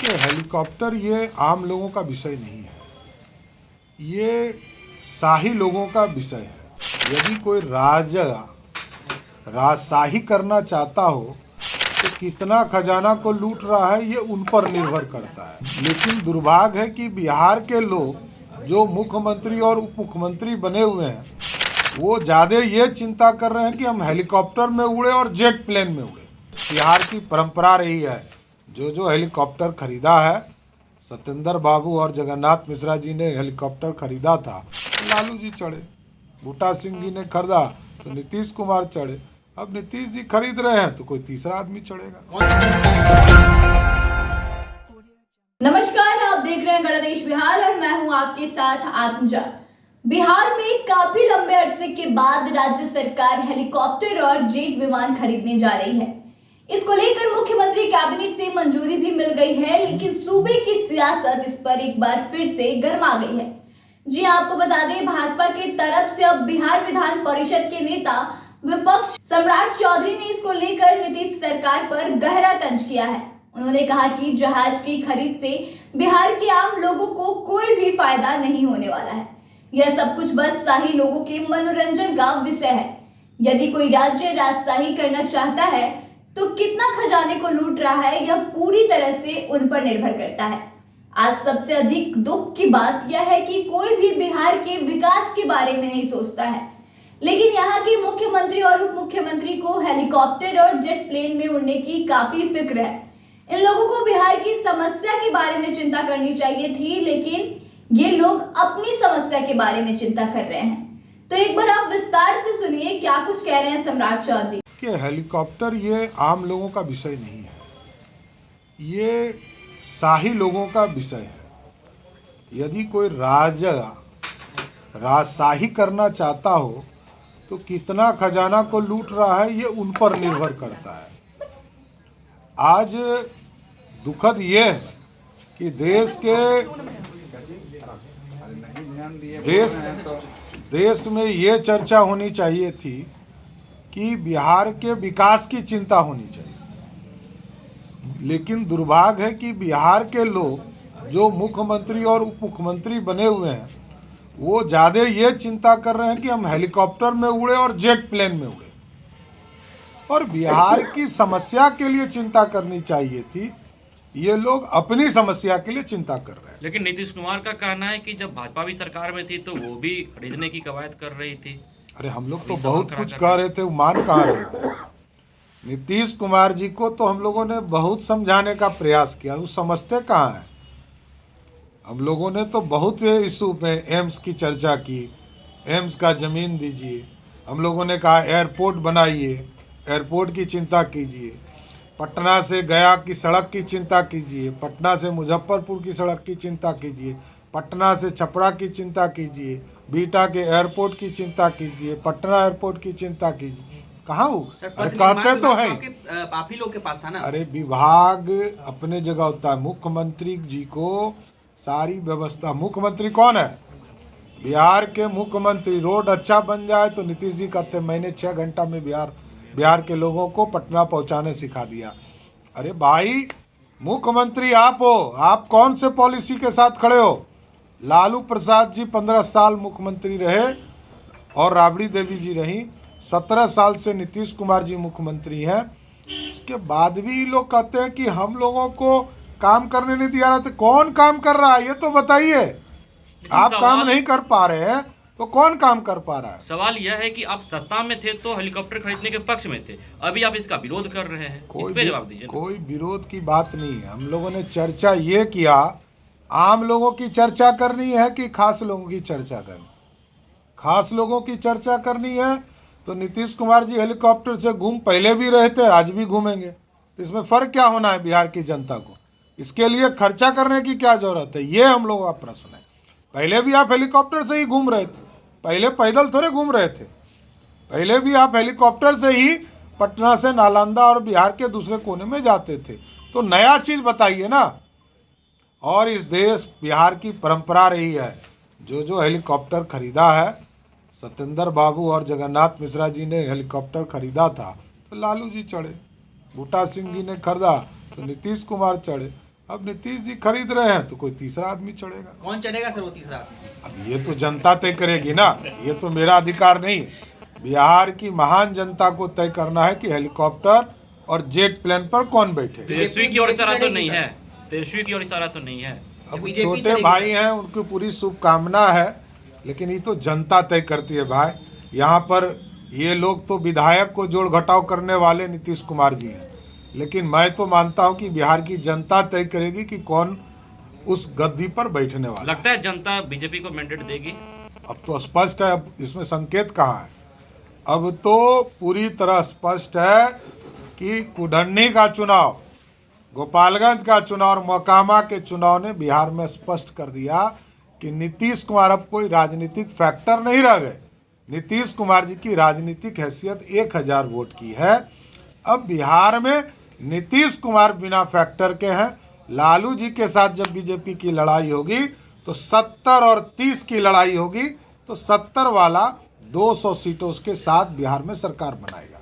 कि हेलीकॉप्टर ये आम लोगों का विषय नहीं है, ये शाही लोगों का विषय है। यदि कोई राजशाही करना चाहता हो तो कितना खजाना को लूट रहा है ये उन पर निर्भर करता है। लेकिन दुर्भाग्य है कि बिहार के लोग जो मुख्यमंत्री और उप मुख्यमंत्री बने हुए हैं वो ज़्यादा ये चिंता कर रहे हैं कि हम हेलीकॉप्टर में उड़े और जेट प्लेन में उड़े। बिहार की परंपरा रही है, जो हेलीकॉप्टर खरीदा है, सत्येंद्र बाबू और जगन्नाथ मिश्रा जी ने हेलीकॉप्टर खरीदा था तो लालू जी चढ़े, बूटा सिंह जी ने खरीदा तो नीतीश कुमार चढ़े, अब नीतीश जी खरीद रहे हैं तो कोई तीसरा आदमी चढ़ेगा। नमस्कार, आप देख रहे हैं गणदेश बिहार और मैं हूं आपके साथ आत्मजा। बिहार में काफी लंबे अरसे के बाद राज्य सरकार हेलीकॉप्टर और जेट विमान खरीदने जा रही है। इसको लेकर मुख्यमंत्री कैबिनेट से मंजूरी भी मिल गई है, लेकिन सूबे की सियासत इस पर एक बार फिर से गर्मा गई है। जी आपको बता दें, भाजपा की तरफ से अब बिहार विधान परिषद के नेता विपक्ष सम्राट चौधरी ने इसको लेकर नीतीश सरकार पर गहरा तंज किया है। उन्होंने कहा कि जहाज की खरीद से बिहार के आम लोगों को कोई भी फायदा नहीं होने वाला है। यह सब कुछ बस शाही लोगों के मनोरंजन का विषय है। यदि कोई राज्य राजशाही करना चाहता है तो कितना खजाने को लूट रहा है यह पूरी तरह से उन पर निर्भर करता है। आज सबसे अधिक दुख की बात यह है कि कोई भी बिहार के विकास के बारे में नहीं सोचता है, लेकिन यहाँ के मुख्यमंत्री और उप मुख्यमंत्री को हेलीकॉप्टर और जेट प्लेन में उड़ने की काफी फिक्र है। इन लोगों को बिहार की समस्या के बारे में चिंता करनी चाहिए थी, लेकिन ये लोग अपनी समस्या के बारे में चिंता कर रहे हैं। तो एक बार आप विस्तार से सुनिए क्या कुछ कह रहे हैं सम्राट चौधरी। कि हेलीकॉप्टर ये आम लोगों का विषय नहीं है, ये शाही लोगों का विषय है। यदि कोई राजशाही करना चाहता हो तो कितना खजाना को लूट रहा है ये उन पर निर्भर करता है। आज दुखद ये है कि देश में ये चर्चा होनी चाहिए थी कि बिहार के विकास की चिंता होनी चाहिए, लेकिन दुर्भाग्य है कि बिहार के लोग जो मुख्यमंत्री और उप मुख्यमंत्री बने हुए हैं वो ज़्यादा ये चिंता कर रहे हैं कि हम हेलीकॉप्टर में उड़े और जेट प्लेन में उड़े, और बिहार की समस्या के लिए चिंता करनी चाहिए थी। ये लोग अपनी समस्या के लिए चिंता कर रहे हैं। लेकिन नीतीश कुमार का कहना है कि जब भाजपा भी सरकार में थी तो वो भी खरीदने की कवायद कर रही थी। अरे हम लोग तो बहुत कुछ कह रहे थे, वो मान कहाँ रहे थे। नीतीश कुमार जी को तो हम लोगों ने बहुत समझाने का प्रयास किया, वो समझते कहाँ हैं। हम लोगों ने तो बहुत इशू पे एम्स की चर्चा की, एम्स का ज़मीन दीजिए, हम लोगों ने कहा एयरपोर्ट बनाइए, एयरपोर्ट की चिंता कीजिए, पटना से गया की सड़क की चिंता कीजिए, पटना से मुजफ्फरपुर की सड़क की चिंता कीजिए, पटना से छपरा की चिंता कीजिए, बीटा के एयरपोर्ट की चिंता कीजिए, पटना एयरपोर्ट की चिंता कीजिए। कहाँ हो? अरे कहते तो हैं, आप ही लोग के पास था ना। अरे विभाग अपने जगह होता है, मुख्यमंत्री जी को सारी व्यवस्था। मुख्यमंत्री कौन है? बिहार के मुख्यमंत्री। रोड अच्छा बन जाए तो नीतीश जी कहते मैंने 6 घंटा में बिहार के लोगों को पटना पहुंचाने सिखा दिया। अरे भाई, मुख्यमंत्री आप हो, आप कौन से पॉलिसी के साथ खड़े हो? लालू प्रसाद जी 15 साल मुख्यमंत्री रहे और राबड़ी देवी जी रही, 17 साल से नीतीश कुमार जी मुख्यमंत्री हैं। उसके बाद भी लोग कहते हैं कि हम लोगों को काम करने नहीं दिया रहा। तो कौन काम कर रहा है ये तो बताइए। आप काम नहीं कर पा रहे हैं तो कौन काम कर पा रहा है? सवाल यह है कि आप सत्ता में थे तो हेलीकॉप्टर खरीदने के पक्ष में थे, अभी आप इसका विरोध कर रहे हैं, इस पे जवाब दीजिए। कोई विरोध की बात नहीं है। हम लोगों ने चर्चा ये किया, आम लोगों की चर्चा करनी है कि खास लोगों की चर्चा करनी? खास लोगों की चर्चा करनी है तो नीतीश कुमार जी हेलीकॉप्टर से घूम पहले भी रहे थे, आज भी घूमेंगे। तो इसमें फ़र्क क्या होना है बिहार की जनता को? इसके लिए खर्चा करने की क्या ज़रूरत है, ये हम लोगों का प्रश्न है। पहले भी आप हेलीकॉप्टर से ही घूम रहे थे, पहले पैदल थोड़े घूम रहे थे। पहले भी आप हेलीकॉप्टर से ही पटना से नालंदा और बिहार के दूसरे कोने में जाते थे। तो नया चीज़ बताइए ना। और इस देश बिहार की परंपरा रही है, जो हेलीकॉप्टर खरीदा है, सत्येंद्र बाबू और जगन्नाथ मिश्रा जी ने हेलीकॉप्टर खरीदा था तो लालू जी चढ़े, बूटा सिंह जी ने खरीदा तो नीतीश कुमार चढ़े, अब नीतीश जी खरीद रहे हैं तो कोई तीसरा आदमी चढ़ेगा। कौन चढ़ेगा सर वो तीसरा? अब ये तो जनता तय करेगी ना, ये तो मेरा अधिकार नहीं है। बिहार की महान जनता को तय करना है कि हेलीकॉप्टर और जेट प्लेन पर कौन बैठे। तेजस्वी की ओर इशारा तो नहीं है, तेजस्वी की ओर इशारा तो नहीं है। अब बीजेपी छोटे चलेगी। भाई हैं, उनकी पूरी शुभकामना है, लेकिन ये तो जनता तय करती है भाई। यहाँ पर ये लोग तो विधायक को जोड़ घटाव करने वाले नीतीश कुमार जी हैं, लेकिन मैं तो मानता हूँ कि बिहार की जनता तय करेगी कि कौन उस गद्दी पर बैठने वाला लगता है जनता बीजेपी को मैंडेट देगी। अब तो स्पष्ट है, अब इसमें संकेत कहाँ है। अब तो पूरी तरह स्पष्ट है कि कुढ़नी का चुनाव, गोपालगंज का चुनाव और मोकामा के चुनाव ने बिहार में स्पष्ट कर दिया कि नीतीश कुमार अब कोई राजनीतिक फैक्टर नहीं रह गए। नीतीश कुमार जी की राजनीतिक हैसियत 1000 वोट की है। अब बिहार में नीतीश कुमार बिना फैक्टर के हैं। लालू जी के साथ जब बीजेपी की लड़ाई होगी तो 70 और 30 की लड़ाई होगी, तो 70 वाला 200 सीटों के साथ बिहार में सरकार बनाएगा।